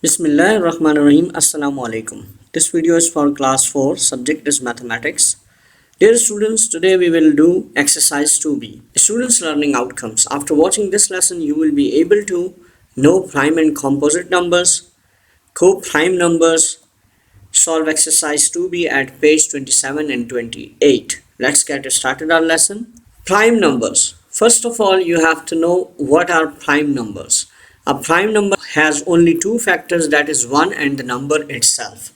Bismillahirrahmanirrahim. Assalamu alaikum. This video is for class 4. Subject is mathematics. Dear students, today we will do exercise 2b. Students learning outcomes. After watching this lesson, you will be able to know prime and composite numbers, co-prime numbers, solve exercise 2b at page 27 and 28. Let's get started our lesson. Prime numbers. First of all, you have to know what are prime numbers. A prime number has only two factors, that is 1 and the number itself.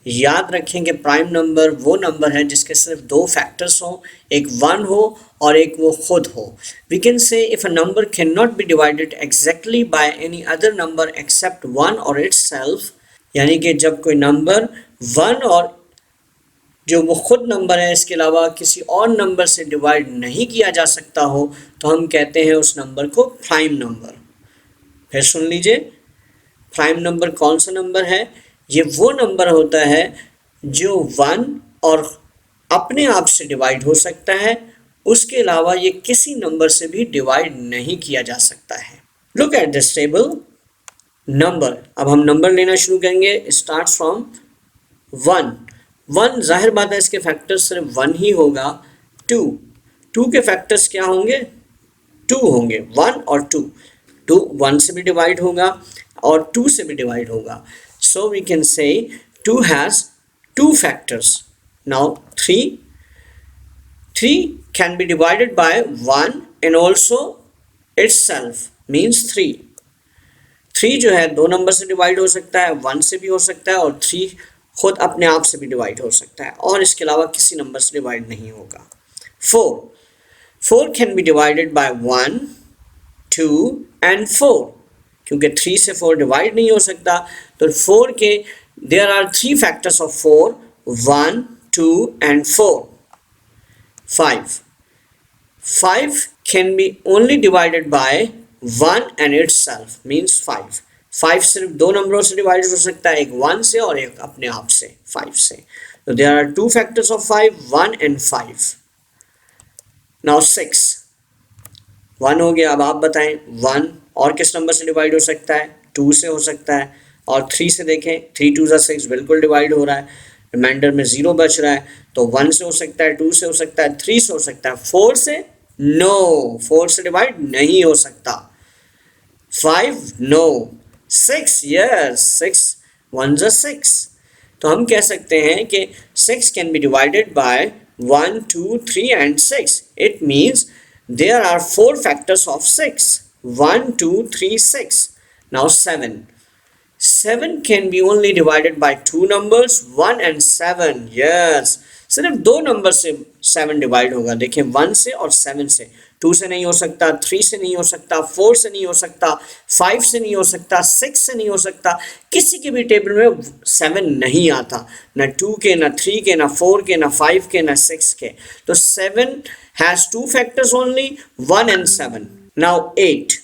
याद रखें कि prime number वो number है जिसके सिर्फ दो factors हो, एक 1 हो और एक वो खुद हो. We can say if a number cannot be divided exactly by any other number except 1 or itself, यानी कि जब कोई नंबर 1 और जो वो खुद नंबर है इसके अलावा किसी और नंबर से डिवाइड नहीं किया जा सकता हो, तो हम कहते हैं उस नंबर को प्राइम नंबर. फिर सुन लीजिए, प्राइम नंबर कौन सा नंबर है? ये वो नंबर होता है जो 1 और अपने आप से डिवाइड हो सकता है, उसके अलावा ये किसी नंबर से भी डिवाइड नहीं किया जा सकता है. Look at this table. Number, अब हम नंबर लेना शुरू करेंगे. Start from 1. जाहिर बात है इसके फैक्टर्स सिर्फ 1 ही होगा. 2 के फैक्टर्स क्या होंगे? 2 होंगे. 1 और 2. 1 से भी डिवाइड होगा और 2 से भी डिवाइड होगा. So we can say 2 has 2 factors. Now 3 can be divided by 1 and also itself means 3 जो है दो नंबर से डिवाइड हो सकता है, 1 से भी हो सकता है और 3 खुद अपने आप से भी डिवाइड हो सकता है और इसके अलावा किसी नंबर से डिवाइड नहीं होगा. 4 can be divided by 1, 2 and 4. क्योंकि 3 से 4 डिवाइड नहीं हो सकता, तो 4 के there are 3 factors of 4, 1, 2 and 4. 5 can be only divided by 1 and itself means 5 सिर्फ दो नंबरों से डिवाइड हो सकता है, एक 1 से और एक अपने आप से 5 से. तो there are 2 factors of 5, 1 and 5. Now 1 हो गया. अब आप बताएं 1 और किस नंबर से डिवाइड हो सकता है? 2 से हो सकता है. और 3 से देखें, 3 2 6 बिल्कुल डिवाइड हो रहा है, रिमाइंडर में 0 बच रहा है. तो 1 से हो सकता है, 2 से हो सकता है, 3 से हो सकता है. 4 से नो, 4 से डिवाइड नहीं हो सकता. 5 नो. 6 यस, 6 1 6. तो हम कह सकते हैं कि 6 can be divided by 1, 2, 3 and 6. It means there are 4 factors of 6. 1, 2, 3, 6. Now 7 can be only divided by 2 numbers, 1 and 7. Yes, सिर्फ दो नंबर से 7 डिवाइड होगा. देखें 1 से और 7 से. 2 से नहीं हो सकता, 3 से नहीं हो सकता, 4 से नहीं हो सकता, 5 से नहीं हो सकता, 6 से नहीं हो सकता. किसी के भी टेबल में 7 नहीं आता, ना 2 के, ना 3 के, ना 4 के, ना 5 के, ना 6 के. तो 7 has 2 factors only, 1 and 7. Now 8.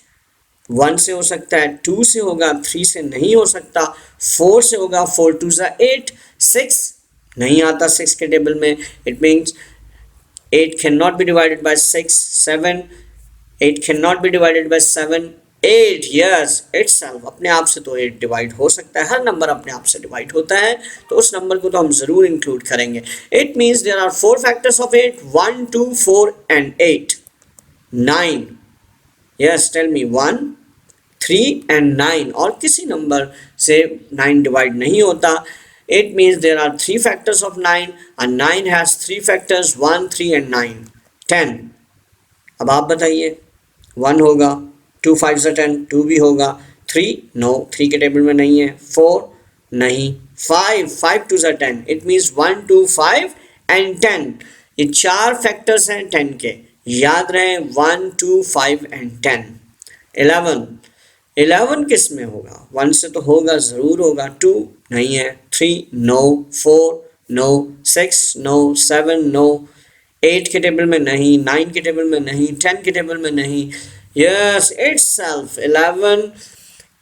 1 से हो सकता है, 2 से होगा, 3 से नहीं हो सकता, 4 से होगा, 4 2 8. 6 नहीं आता 6 के टेबल में. It means 8 cannot be divided by 6. 7, 8 cannot be divided by 7. 8 yes itself, अपने आप से तो 8 डिवाइड हो सकता है. हर नंबर अपने आप से डिवाइड होता है, तो उस नंबर को तो हम ज़रूर इंक्लूड करेंगे. It means there are 4 factors of 8, 1, 2, 4 and 8. 9 yes, tell me. 1, 3 and 9 और किसी नंबर से 9 डिवाइड नहीं होता. It means there are 3 factors of 9 and 9 has 3 factors, 1, 3 and 9. 10. अब आप बताइए. 1 होगा, 2 5 10, 2 भी होगा. 3 नो, 3 के टेबल में नहीं है. 4 नहीं. 5 2 10. It means 1, 2, 5 and 10. ये 4 फैक्टर्स हैं 10 के, याद रहे. 1, 2, 5 and 10. 11 किस में होगा? 1 से तो होगा, ज़रूर होगा. 2 नहीं है. 3 नो. 4 नो. 6 नो. 7 नो. 8 के टेबल में नहीं, 9 के टेबल में नहीं, 10 के टेबल में नहीं. Yes itself 11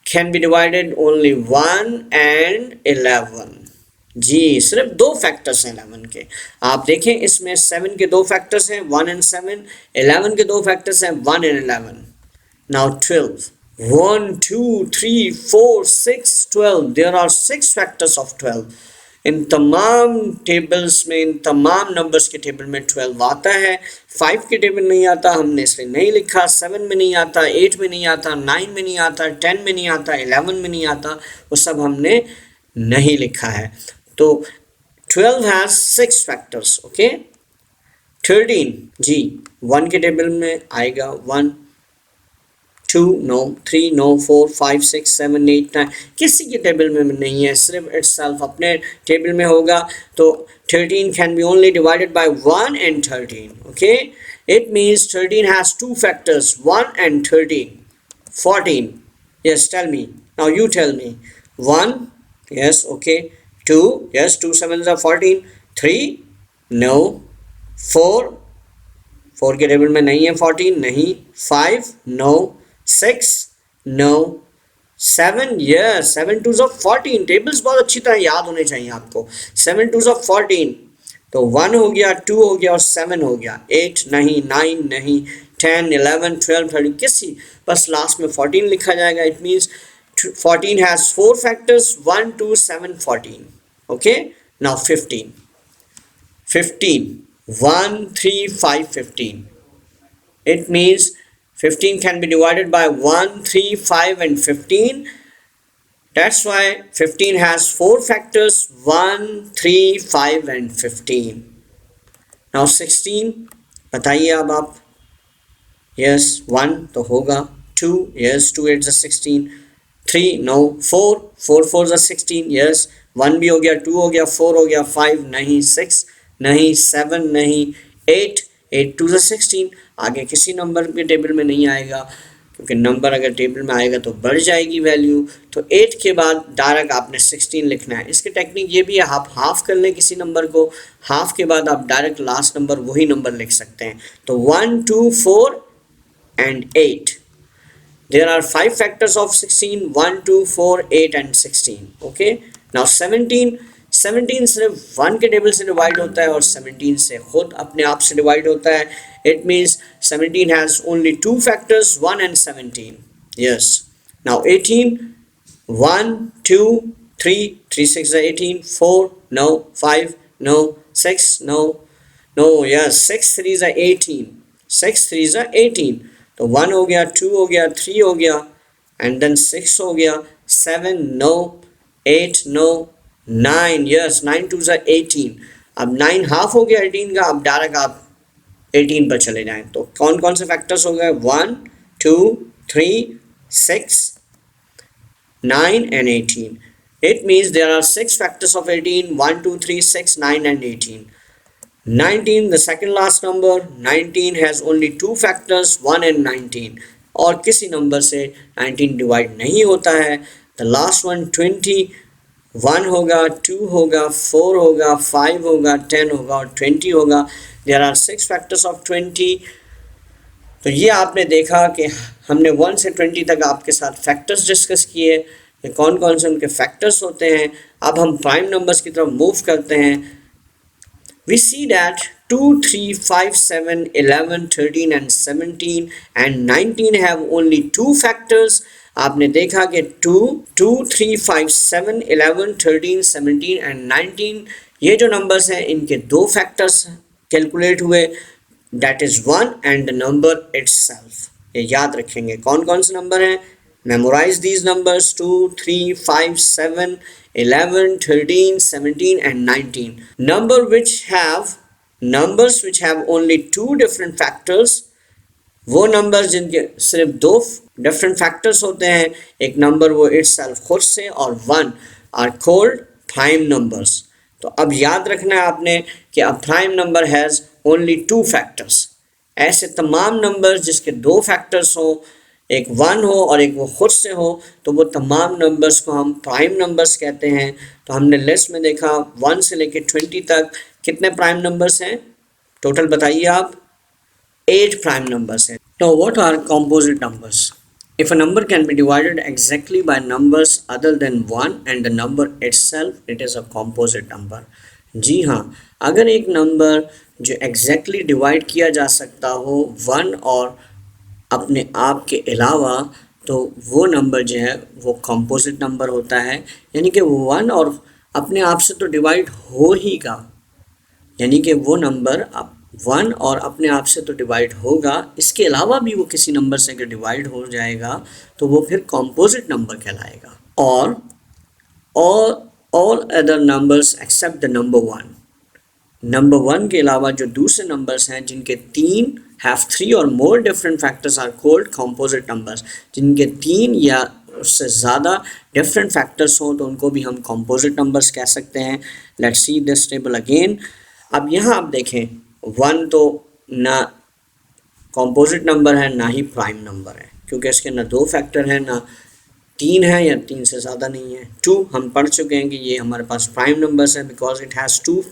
can be divided only 1 and 11. जी, सिर्फ दो फैक्टर्स हैं 11 के. आप देखें इसमें 7 के दो फैक्टर्स हैं, 1 and 7. 11 के दो फैक्टर्स हैं, 1 and 11. Now 12. 1 2 3 4 6 12, there are 6 factors of 12. इन तमाम टेबल्स में, इन तमाम नंबर्स के टेबल में 12 आता है, 5 के टेबल नहीं आता, हमने इसलिए नहीं लिखा। 7 में नहीं आता, 8 में नहीं आता, 9 में नहीं आता, 10 में नहीं आता, 11 में नहीं आता, वो सब हमने नहीं लिखा है। तो 12 हैज 6 फैक्टर्स। ओके, 13 जी 1 के टेबल में आएगा, 1 2 नो, 3 नो, 4 5 6 7 8 9, किसी के टेबल में नहीं है, सिर्फ इटसेल्फ अपने टेबल में होगा। तो 13 can be only divided by 1 and 13। Okay, it means 13 has 2 factors, 1 and 13। 14, yes, tell me now, you tell me। 1, yes, okay। 2, yes, 2 sevens are 14। 3, no। 4, 4 के टेबल में नहीं है, 14 नहीं। 5, no। 6, no। 7, yes, 7 twos of 14। Tables बहुत अच्छी तरह याद होने चाहिए आपको। 7 twos of 14, तो 1 हो गया, 2 हो गया और 7 हो गया। 8 नहीं, 9 नहीं, 10 11 12 13, किसी बस लास्ट में 14 लिखा जाएगा। It means 14 has 4 factors, 1 2 7 14। Okay, now 15। 15, 1 3 5 15। It means 15 can be divided by 1 3 5 and 15। That's why 15 has 4 factors, 1 3 5 and 15। Now 16, बताइए अब आप। Yes, 1 तो होगा। 2, yes, 2 8 is 16। 3, no। 4, 4 4 is 16, yes। 1 भी हो गया, 2 हो गया, 4 हो गया, 5 नहीं, 6 नहीं, 7 नहीं, 8 8 2 is 16। आगे किसी नंबर के टेबल में नहीं आएगा, क्योंकि नंबर अगर टेबल में आएगा तो बढ़ जाएगी वैल्यू। तो 8 के बाद डायरेक्ट आपने 16 लिखना है। इसकी टेक्निक ये भी है, आप हाफ कर लें किसी नंबर को, हाफ के बाद आप डायरेक्ट लास्ट नंबर वही नंबर लिख सकते हैं। तो 1 2 4 and 8। There are 5 factors of 16, 1 2 4 8 and 16। Okay, now 17। 17 सिर्फ 1 के टेबल से डिवाइड होता है और 17 से खुद अपने आप से डिवाइड होता है। It means 17 has only 2 factors, 1 and 17। Yes, now 18। 1 2 3 3 6 is 18। 4 no, 5 no, 6 no, no, yes, 6 3 is 18। 6 3 is 18। तो 1 हो गया, 2 हो गया, 3 हो गया एंड देन 6 हो गया, 7 नो, 8 नो, 9, यस, 9 2 is 18। अब 9 हाफ हो गया 18 का, अब डायरेक्ट आप 18 पर चले जाएं। तो कौन कौन से फैक्टर्स हो गए? 1 2 3 6 9 and 18। It means there are 6 factors of 18, 1 2 3 6 9 and 18। 19, the second last number, 19 has only 2 factors, 1 and 19। और किसी नंबर से 19 डिवाइड नहीं होता है। the last one 20, 1 होगा, 2 होगा, 4 होगा, 5 होगा, 10 होगा और 20 होगा। there are 6 factors of 20। तो ये आपने देखा कि हमने 1 से 20 तक आपके साथ फैक्टर्स डिस्कस किए, कौन कौन से उनके फैक्टर्स होते हैं। अब हम प्राइम नंबर्स की तरफ मूव करते हैं। We see that 2 3 5 7 11 13 and 17 and 19 have only 2 factors। आपने देखा कि 2 2 3 5 7 11 13 17 and 19 ये जो नंबर्स हैं इनके 2 फैक्टर्स कैलकुलेट हुए, that is 1 and the number itself। ये याद रखेंगे कौन कौन से नंबर हैं। Memorize these numbers 2 3 5 7 11 13 17 and 19। Numbers which have only 2 different factors, वो नंबर जिनके सिर्फ 2 डिफरेंट फैक्टर्स होते हैं, एक नंबर वो इटसेल्फ खुद से और 1 आर कॉल्ड प्राइम नंबर्स। तो अब याद रखना है आपने कि a prime number has only 2 factors. ऐसे तमाम नंबर्स जिसके 2 फैक्टर्स हों, एक 1 हो और एक वो खुद से हो, तो वो तमाम नंबर्स को हम प्राइम नंबर्स कहते हैं। तो हमने लिस्ट में देखा 1 से लेकर 20 तक कितने प्राइम नंबर्स हैं टोटल, बताइए आप। 8 प्राइम नंबर्स हैं। Now what are composite numbers? If a number can be divided exactly by numbers other than 1 and the number itself, it is a composite number। जी हाँ, अगर एक नंबर जो exactly divide किया जा सकता हो 1 और अपने आप के अलावा, तो वो नंबर जो है वो कंपोजिट नंबर होता है, यानी कि 1 और अपने आप से तो डिवाइड हो ही गा, यानी कि वो नंबर अब 1 और अपने आप से तो डिवाइड होगा, इसके अलावा भी वो किसी नंबर से अगर डिवाइड हो जाएगा तो वो फिर कंपोजिट नंबर कहलाएगा। और all other numbers except the number 1, number 1 के अलावा जो दूसरे नंबर्स हैं जिनके 3 और more different factors are called composite numbers, जिनके 3 या उससे ज़्यादा डिफरेंट फैक्टर्स हों तो उनको भी हम कंपोजिट नंबर्स कह सकते हैं। Let's see this table again. अब यहाँ आप देखें 1 तो ना कंपोजिट नंबर है ना ही प्राइम नंबर है, क्योंकि इसके ना 2 फैक्टर हैं ना 3 है या 3 से ज़्यादा नहीं है। 2 हम पढ़ चुके हैं कि ये हमारे पास प्राइम नंबर्स है बिकॉज इट हैज़ 2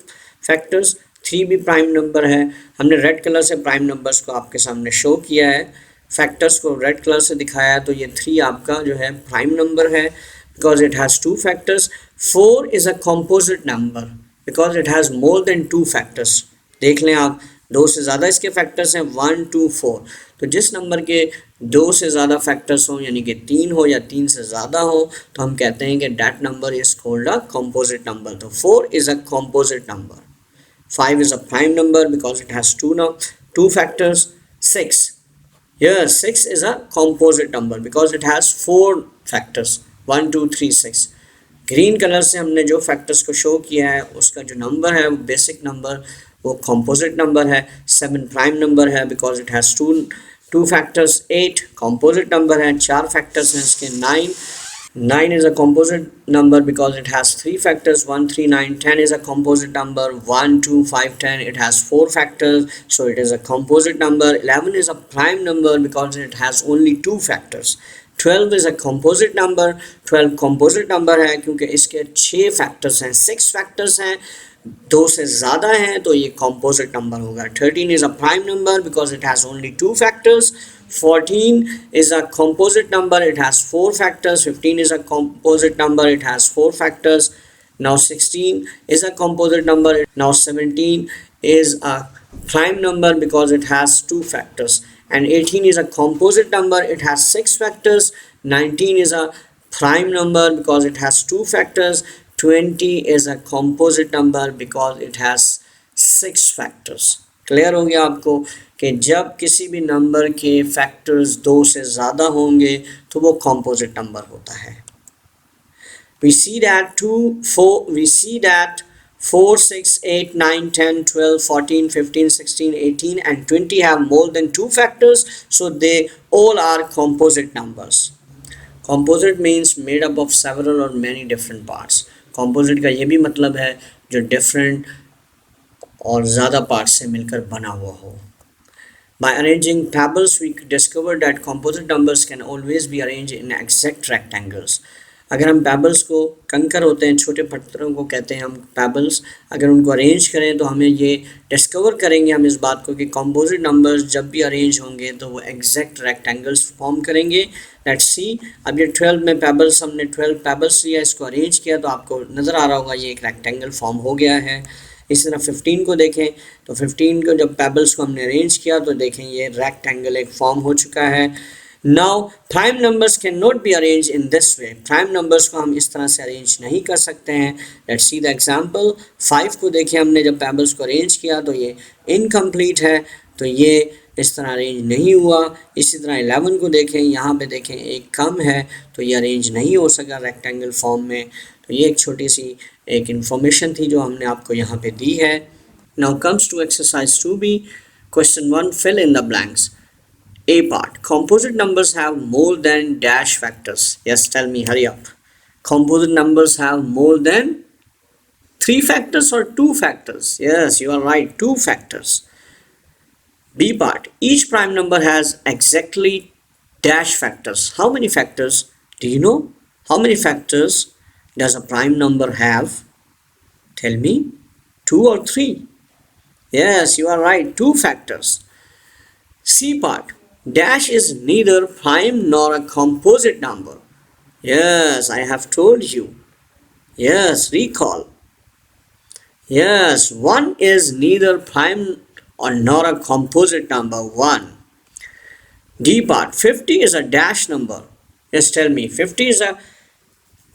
फैक्टर्स। 3 भी प्राइम नंबर है, हमने रेड कलर से प्राइम नंबर्स को आपके सामने शो किया है, फैक्टर्स को रेड कलर से दिखाया है, तो ये 3 आपका जो है प्राइम नंबर है because it has 2 factors. 4 is a composite number because it has more than 2 factors. देख लें आप, 2 से ज़्यादा इसके फैक्टर्स हैं, 1 2 4। तो जिस नंबर के 2 से ज़्यादा फैक्टर्स हों यानी कि 3 हो या 3 से ज़्यादा हो तो हम कहते हैं कि that number is called a composite number. तो 4 is a composite number. 5 is a prime number because it has 2 factors. 6, yes, 6 is a composite number because it has 4 factors, 1 2 3 6। Green colour से हमने जो फैक्टर्स को show किया है उसका जो number है वो बेसिक नंबर, वो कंपोजिट नंबर है। 7 प्राइम नंबर है because it has two factors. 8 composite number है, 4 फैक्टर्स हैं इसके। 9 is a composite number because it has 3 factors, 1 3 9। 10 is a composite number, 1 2 5 10, it has 4 factors, so it is a composite number। 11 is a prime number because it has only 2 factors। 12 is a composite number, 12 composite number है क्योंकि इसके 6 factors हैं, 6 factors हैं, 2 से ज़्यादा हैं तो ये composite number होगा। 13 is a prime number because it has only 2 factors। 14 is a composite number, it has 4 factors। 15 is a composite number, it has 4 factors। Now 16 is a composite number। Now 17 is a prime number because it has 2 factors। And 18 is a composite number, it has 6 factors। 19 is a prime number because it has 2 factors। 20 is a composite number because it has 6 factors। Clear हो गया आपको कि जब किसी भी number के factors 2 से ज़्यादा होंगे तो वो कंपोजिट नंबर होता है। we see that 4 6 8 9 10 12 14 15 16 18 and 20 have more than 2 factors, so they all are composite numbers। composite means made up of several or many different parts। composite का ये भी मतलब है जो different और ज़्यादा पार्ट से मिलकर बना हुआ हो। By arranging tables, we discovered that composite numbers can always be arranged in exact rectangles। अगर हम पेबल्स को, कंकर होते हैं, छोटे पत्थरों को कहते हैं हम पेबल्स, अगर उनको अरेंज करें तो हमें ये डिस्कवर करेंगे हम इस बात को कि कंपोजिट नंबर्स जब भी अरेंज होंगे तो वो एग्जैक्ट रेक्टेंगल्स फॉर्म करेंगे। लेट्स सी, अब ये 12 में पेबल्स, हमने 12 पेबल्स लिया, इसको अरेंज किया तो आपको नज़र आ रहा होगा ये एक रेक्टेंगल फॉर्म हो गया है। इस तरह 15 को देखें तो 15 को जब पेबल्स को हमने अरेंज किया तो देखें ये रेक्टेंगल एक फॉर्म हो चुका है। Now prime numbers can not be arrange in this way. Prime numbers को हम इस तरह से अरेंज नहीं कर सकते हैं। Let's see the example. 5 को देखें, हमने जब पेबल्स को अरेंज किया तो ये इनकम्प्लीट है, तो ये इस तरह अरेंज नहीं हुआ। इसी तरह 11 को देखें, यहाँ पे देखें एक कम है तो ये अरेंज नहीं हो सका रेक्टेंगल फॉर्म में। तो ये एक छोटी सी एक इन्फॉर्मेशन थी जो हमने आपको यहाँ पे दी है। Now comes to exercise 2B। Question 1, fill in the blanks. A part, composite numbers have more than dash factors। Yes, tell me, hurry up। Composite numbers have more than 3 factors or 2 factors? Yes, you are right, 2 factors। B part, each prime number has exactly dash factors। How many factors? Do you know? How many factors does a prime number have? Tell me, 2 or 3? Yes, you are right, 2 factors। C part, dash is neither prime nor a composite number। Yes, I have told you। Yes, recall। Yes, 1 is neither prime or nor a composite number, 1। D part, 50 is a dash number। Just tell me, 50 is a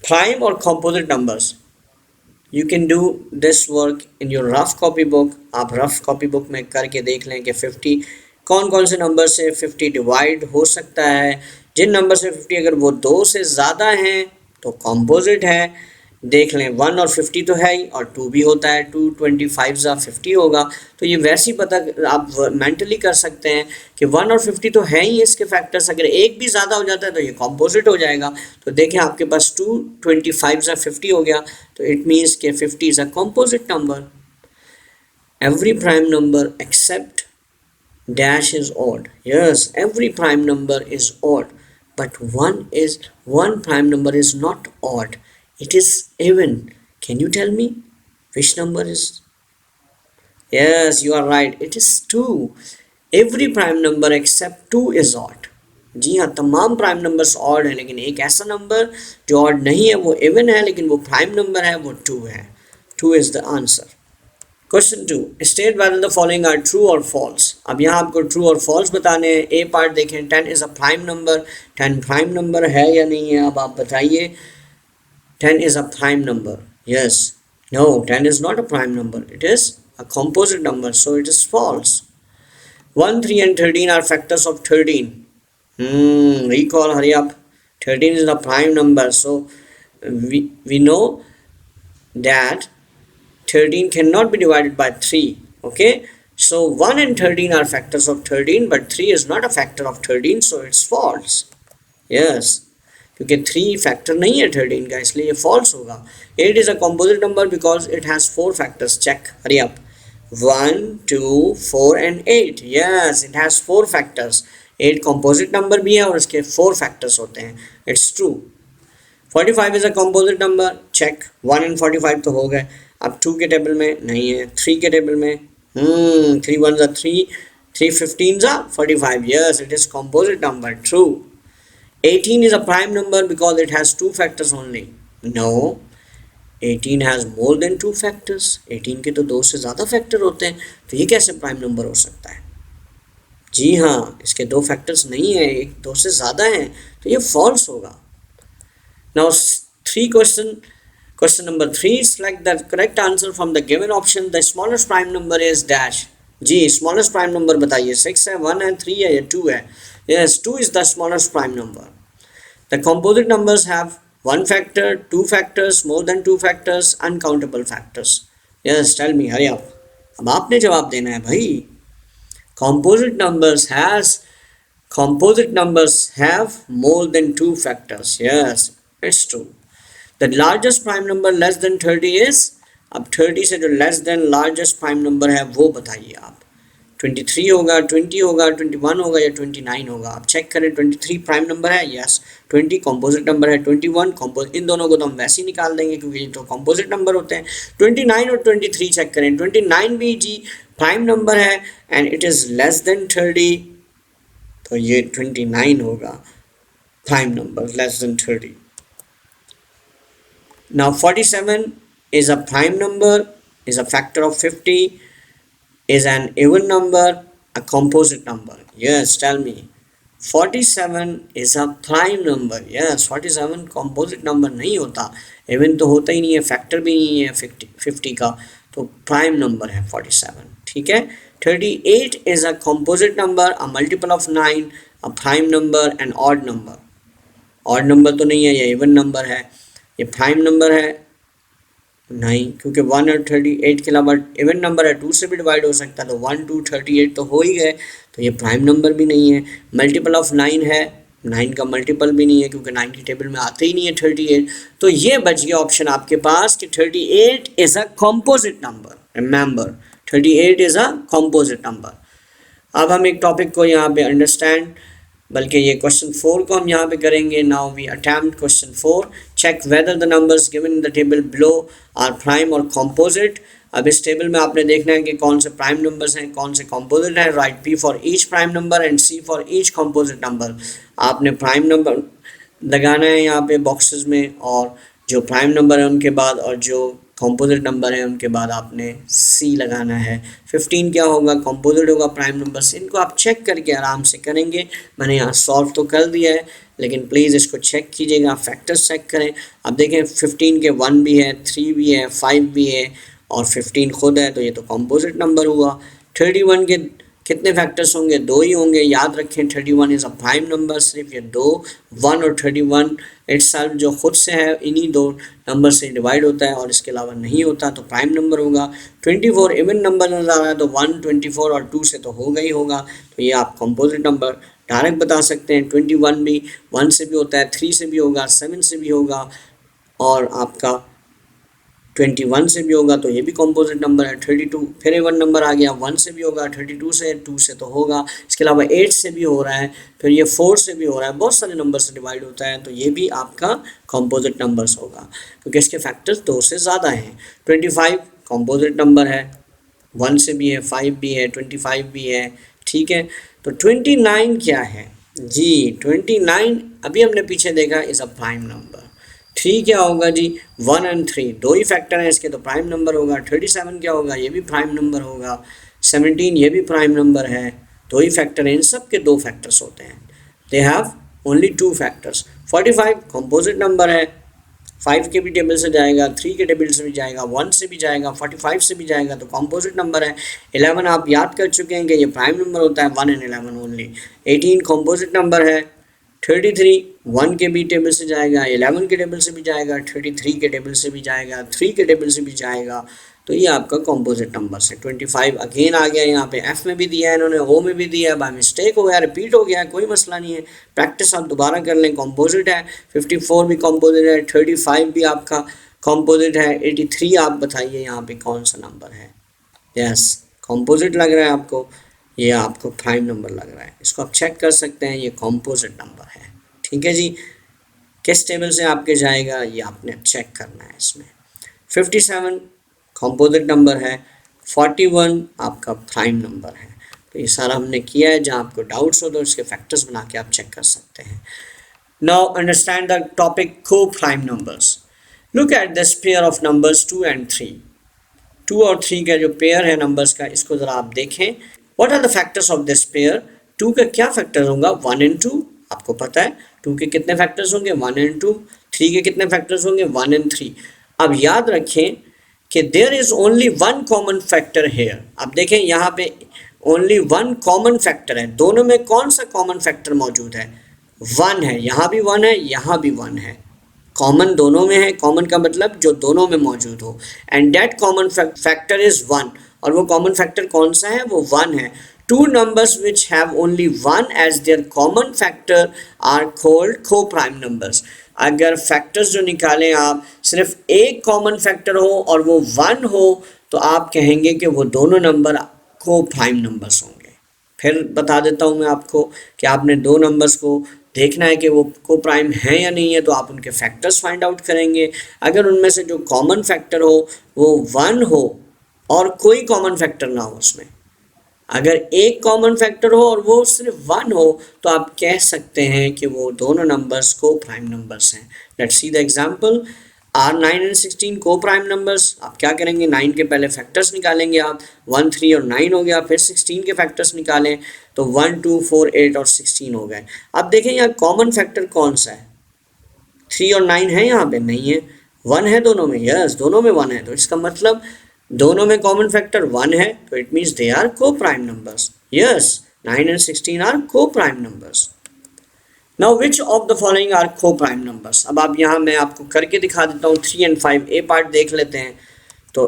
prime or composite numbers? You can do this work in your rough copy book. आप rough copy book में करके देख लें कि 50 कौन कौन से number से 50 डिवाइड हो सकता है. जिन नंबर से 50 अगर वो दो से ज़्यादा हैं तो composite है. देख लें 1 और 50 तो है ही, और 2 भी होता है. 2 25 ज़ा 50 होगा. तो ये वैसे ही पता आप मेंटली कर सकते हैं कि 1 और 50 तो है ही इसके फैक्टर्स. अगर एक भी ज़्यादा हो जाता है तो ये कॉम्पोजिट हो जाएगा. तो देखें आपके पास 2 25 ज़ा 50 हो गया. तो इट मीन्स कि 50 is a composite number. Every prime number except dash is odd. Yes, every prime number is odd, but one prime number is not odd. It is even. Can you tell me which number is? Yes, you are right. It is 2. Every prime number except 2 is odd. जी हाँ, तमाम prime numbers odd है, लेकिन एक ऐसा number जो odd नहीं है वो इवन है, लेकिन वो प्राइम नंबर है, वो 2 है. 2 is the answer. Question 2, state whether the following are true और फॉल्स. अब यहाँ आपको ट्रू और फॉल्स बताने हैं. ए पार्ट देखें, 10 is a prime number. 10 prime number है या नहीं है, अब आप बताइए. 10 is a prime number. Yes. No, 10 is not a prime number. It is a composite number, so it is false. 1, 3 and 13 are factors of 13. Recall, hurry up. 13 is the prime number, so we know that 13 cannot be divided by 3. Okay, so 1 and 13 are factors of 13, but 3 is not a factor of 13, so it's false. Yes, क्योंकि 3 factor नहीं है 13 का, इसलिए ये false होगा. 8 is a composite number because it has 4 factors. Check, hurry up. 1, 2, 4 and 8. Yes, it has 4 factors. 8 composite number भी है और इसके 4 factors होते हैं. It's true. 45 is a composite number. Check. 1 and 45 तो हो गए. अब 2 के टेबल में नहीं है, 3 के टेबल में. 3 1s are 3, 3 15s are 45. Yes, it is composite number. True. 18 is a prime number because it has 2 factors only. No, 18 has more than 2 factors. 18 के तो 2 से ज़्यादा फैक्टर होते हैं, तो ये कैसे प्राइम नंबर हो सकता है? जी हाँ, इसके 2 फैक्टर्स नहीं है, एक 2 से ज़्यादा हैं, तो ये फॉल्स होगा. Now 3 question number 3, select the correct answer from the given option. The smallest prime number is dash. Ji, smallest prime number बताइए. 6 है, 1 है, 3 है या 2 है? Yes, 2 is the smallest prime number. The composite numbers have 1 factor, 2 factors, more than 2 factors, uncountable factors. Yes, tell me, hurry up. अब आपने जवाब देना है भाई. Composite numbers have more than 2 factors. Yes, it's true. The largest prime number less than 30 is, अब 30 से जो less than largest prime number है वो बताइए आप. 23 होगा, 20 होगा, 21 होगा या 29 होगा. आप चेक करें. 23 प्राइम नंबर है. यस. 20 कॉम्पोजिट नंबर है. 21 कॉम्पोजिट. इन दोनों को तो हम वैसे ही निकाल देंगे क्योंकि ये तो कॉम्पोजिट नंबर होते हैं. 29 और 23 चेक करें. 29 भी जी प्राइम नंबर है and it is less than 30, तो ये 29 होगा prime number, less than 30. Now 47 is a prime number, is a factor of 50, is an even number, a composite number. Yes, tell me. 47 is a prime number. Yes, 47 composite number नहीं होता, even तो होता ही नहीं है, factor भी नहीं है 50 का, तो prime number है 47. ठीक है. 38 is a composite number, a multiple of 9, a prime number, an odd number. odd number तो नहीं है, ये even number है. ये प्राइम नंबर है नहीं, क्योंकि 1 और 38 के अलावा इवन नंबर है, 2 से भी डिवाइड हो सकता है, तो 1 2 38 तो हो ही गए, तो ये प्राइम नंबर भी नहीं है. मल्टीपल ऑफ 9 है, 9 का मल्टीपल भी नहीं है क्योंकि 9 की टेबल में आते ही नहीं है 38. तो ये बच गया ऑप्शन आपके पास कि 38 is a composite number. Remember, 38 is a composite number. अब हम एक टॉपिक को यहाँ पे अंडरस्टैंड, बल्कि ये क्वेश्चन 4 को हम यहाँ पे करेंगे. Now we attempt question 4. Check whether the numbers given in the table below are prime और कॉम्पोजिट. अब इस टेबल में आपने देखना है कि कौन से प्राइम नंबर्स हैं, कौन से कॉम्पोजिट हैं. Right P for each prime number and C for each composite number. आपने प्राइम नंबर लगाना है यहाँ पे बॉक्सेस में, और जो प्राइम नंबर है उनके बाद और जो कॉम्पोजिट नंबर है उनके बाद आपने सी लगाना है। 15 क्या होगा, कॉम्पोजिट होगा, प्राइम नंबर से। इनको आप चेक करके आराम से करेंगे। मैंने यहाँ सॉल्व तो कर दिया है, लेकिन प्लीज़ इसको चेक कीजिएगा, फैक्टर्स चेक करें। अब देखें 15 के 1 भी है, 3 भी है, 5 भी है और 15 खुद है, तो ये तो कॉम्पोजिट नंबर हुआ। 31 के कितने फैक्टर्स होंगे, 2 ही होंगे। याद रखें 31 इज़ अ प्राइम नंबर, सिर्फ ये 2, 1 और 31 इटसेल्फ जो खुद से है इन्हीं दो नंबर से डिवाइड होता है और इसके अलावा नहीं होता, तो प्राइम नंबर होगा। 24 इवन नंबर नज़र आ रहा है तो 1, 24 और 2 से तो होगा ही होगा, तो ये आप कॉम्पोजिट नंबर डायरेक्ट बता सकते हैं। 21 भी 1 से भी होता है, 3 से भी होगा, 7 से भी होगा और आपका 21 से भी होगा, तो ये भी कॉम्पोजिट नंबर है। 32 फिर इवन नंबर आ गया, 1 से भी होगा, 32 से, 2 से तो होगा, इसके अलावा 8 से भी हो रहा है, फिर ये 4 से भी हो रहा है, बहुत सारे नंबर से डिवाइड होता है, तो ये भी आपका कॉम्पोजिट नंबर्स होगा क्योंकि इसके फैक्टर्स 2 से ज़्यादा हैं। 25 कॉम्पोजिट नंबर है, 1 से भी है, 5 भी है, 25 भी है, ठीक है। तो 29 क्या है जी, 29 अभी हमने पीछे देखा इज़ अ प्राइम नंबर। 3 क्या होगा जी, 1 एंड 3 दो ही फैक्टर हैं इसके, तो प्राइम नंबर होगा। 37 क्या होगा, ये भी प्राइम नंबर होगा। 17 ये भी प्राइम नंबर है, दो ही फैक्टर हैं, इन सब के 2 फैक्टर्स होते हैं, they have only 2 factors. 45 composite number है, 5 के भी टेबल से जाएगा, 3 के टेबल से भी जाएगा, 1 से भी जाएगा, 45 से भी जाएगा, तो कॉम्पोजिट नंबर है। 11 आप याद कर चुके हैं कि ये प्राइम नंबर होता है, 1 एंड 11 ओनली। 18 कॉम्पोजिट नंबर है। 33 1 के भी टेबल से जाएगा, 11 के टेबल से भी जाएगा, 33 के टेबल से भी जाएगा, 3 के टेबल से भी जाएगा, तो ये आपका कॉम्पोजिट नंबर है। 25 अगेन आ गया, यहाँ पे एफ में भी दिया है इन्होंने, ओ में भी दिया है, बाय मिस्टेक हो गया, रिपीट हो गया, कोई मसला नहीं है, प्रैक्टिस आप दोबारा कर लें, कॉम्पोजिट है। 54 भी कॉम्पोजिट है, 35 भी आपका कॉम्पोजिट है। 83 आप बताइए यहाँ पे कौन सा नंबर है, यस कॉम्पोजिट लग रहा है आपको, ये आपको प्राइम नंबर लग रहा है, इसको आप चेक कर सकते हैं, ये कॉम्पोजिट नंबर है, ठीक है जी। किस टेबल से आपके जाएगा ये आपने चेक करना है इसमें। 57 कॉम्पोजिट नंबर है, 41 आपका प्राइम नंबर है। तो ये सारा हमने किया है, जहाँ आपको डाउट्स हो तो इसके फैक्टर्स बना के आप चेक कर सकते हैं। नाउ अंडरस्टैंड द टॉपिक को prime numbers. Look at this pair of numbers 2 and 3। 2 और 3 का जो पेयर है नंबर्स का, इसको ज़रा आप देखें। What are the factors of this pair. 2 का क्या फैक्टर होगा, 1 एंड 2, आपको पता है 2 के कितने फैक्टर्स होंगे, 1 एंड 2। 3 के कितने फैक्टर्स होंगे, 1 एंड 3। अब याद रखें कि there is only 1 common factor here. अब देखें यहाँ पे ओनली 1 कॉमन फैक्टर है, दोनों में कौन सा कॉमन फैक्टर मौजूद है, 1 है, यहाँ भी 1 है, यहाँ भी 1 है, कॉमन दोनों में है। कॉमन का मतलब जो दोनों में मौजूद हो, and that common factor is 1, और वो कॉमन फैक्टर कौन सा है, वो 1 है। Two numbers which have only 1 as their common factor are called co-prime numbers. अगर फैक्टर्स जो निकालें आप, सिर्फ एक कॉमन फैक्टर हो और वो 1 हो, तो आप कहेंगे कि वो दोनों नंबर को प्राइम नंबर्स होंगे। फिर बता देता हूँ मैं आपको कि आपने दो नंबर्स को देखना है कि वो को प्राइम है या नहीं है, तो आप उनके फैक्टर्स फाइंड आउट करेंगे। अगर उनमें से जो कॉमन फैक्टर हो वो 1 हो और कोई कॉमन फैक्टर ना हो उसमें, अगर एक कॉमन फैक्टर हो और वो सिर्फ 1 हो, तो आप कह सकते हैं कि वो दोनों नंबर्स को प्राइम नंबर्स हैं। Let's see the example. Are 9 and 16 को प्राइम नंबर्स। आप क्या करेंगे, 9 के पहले फैक्टर्स निकालेंगे आप, 1 3 और 9 हो गया, फिर 16 के फैक्टर्स निकालें तो 1 2 4 8 और 16 हो गए। अब देखें यहाँ कॉमन फैक्टर कौन सा है, 3 और 9 है, यहाँ पे नहीं है, 1 है दोनों में, यस दोनों में 1 है, तो इसका मतलब दोनों में कॉमन फैक्टर 1 है, तो इट मीन्स दे आर को prime numbers. Yes 9 and 16 are को prime numbers. Now which of the following are को प्राइम नंबर्स। अब आप यहाँ मैं आपको करके दिखा देता हूँ 3 एंड 5। ए पार्ट देख लेते हैं। तो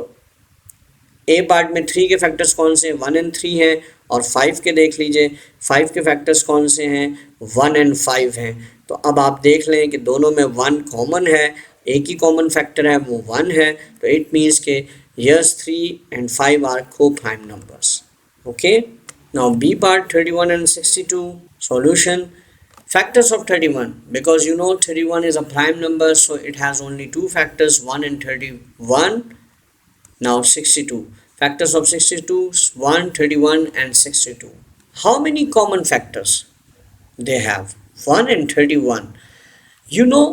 ए पार्ट में 3 के फैक्टर्स कौन से हैं, 1 एंड 3 हैं, और 5 के देख लीजिए, 5 के फैक्टर्स कौन से हैं, 1 एंड 5 हैं। तो अब आप देख लें कि दोनों में 1 कॉमन है, एक ही कॉमन फैक्टर है वो 1 है, तो इट मीन्स के yes 3 and 5 are co-prime numbers. Okay, now B part 31 and 62 solution. Factors of 31, because you know 31 is a prime number, so it has only two factors, 1 and 31. Now 62 factors of 62, 1 31 and 62. How many common factors they have, 1 and 31? You know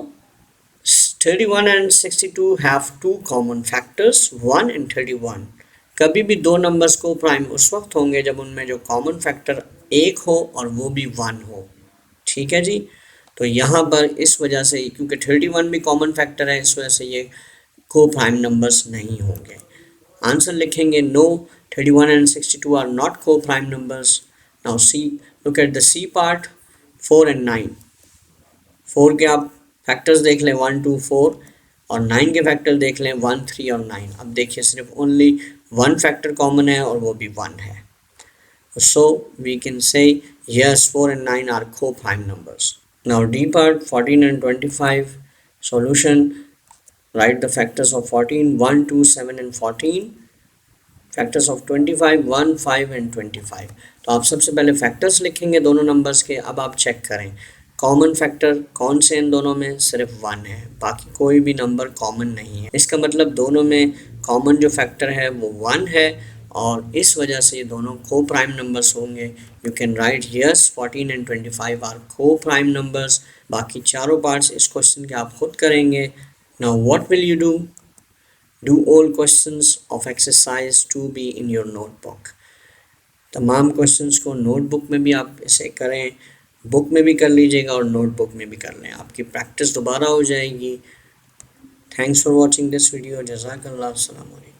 31 and 62 have two common factors 1 and 31. कभी भी दो numbers को prime उस वक्त होंगे जब उनमें जो कॉमन फैक्टर एक हो और वो भी 1 हो। ठीक है जी। तो यहाँ पर इस वजह से क्योंकि 31 भी कॉमन फैक्टर है इस वजह से ये को प्राइम नंबर्स नहीं होंगे। आंसर लिखेंगे नो 31 and 62 आर नॉट को prime numbers. Now see look at the C part 4 and 9। 4 के आप फैक्टर्स देख लें 1 2 4 और 9 के फैक्टर देख लें 1 3 और 9। अब देखिए सिर्फ ओनली वन फैक्टर कॉमन है और वो भी 1 है। So we can say yes 4 and 9 are co-prime numbers. Now D part 14 and 25 solution. Write the factors of 14 1 2 7 and 14. Factors of 25 1 5 and 25। तो आप सबसे पहले फैक्टर्स लिखेंगे दोनों नंबर्स के। अब आप चेक करें कॉमन फैक्टर कौन से इन दोनों में, सिर्फ 1 है, बाकी कोई भी नंबर कॉमन नहीं है। इसका मतलब दोनों में कॉमन जो फैक्टर है वो 1 है और इस वजह से ये दोनों को प्राइम नंबर्स होंगे। You can write yes 14 and 25 are को प्राइम नंबर्स। बाकी चारों पार्ट्स इस क्वेश्चन के आप खुद करेंगे। Now what will you do? Do all questions of exercise 2B in your notebook. तमाम क्वेश्चंस को नोटबुक में भी आप इसे करें, बुक में भी कर लीजिएगा और नोटबुक में भी कर लें, आपकी प्रैक्टिस दोबारा हो जाएगी। Thanks for watching this video. जज़ाकल्लाह। अस्सलाम वालेकुम।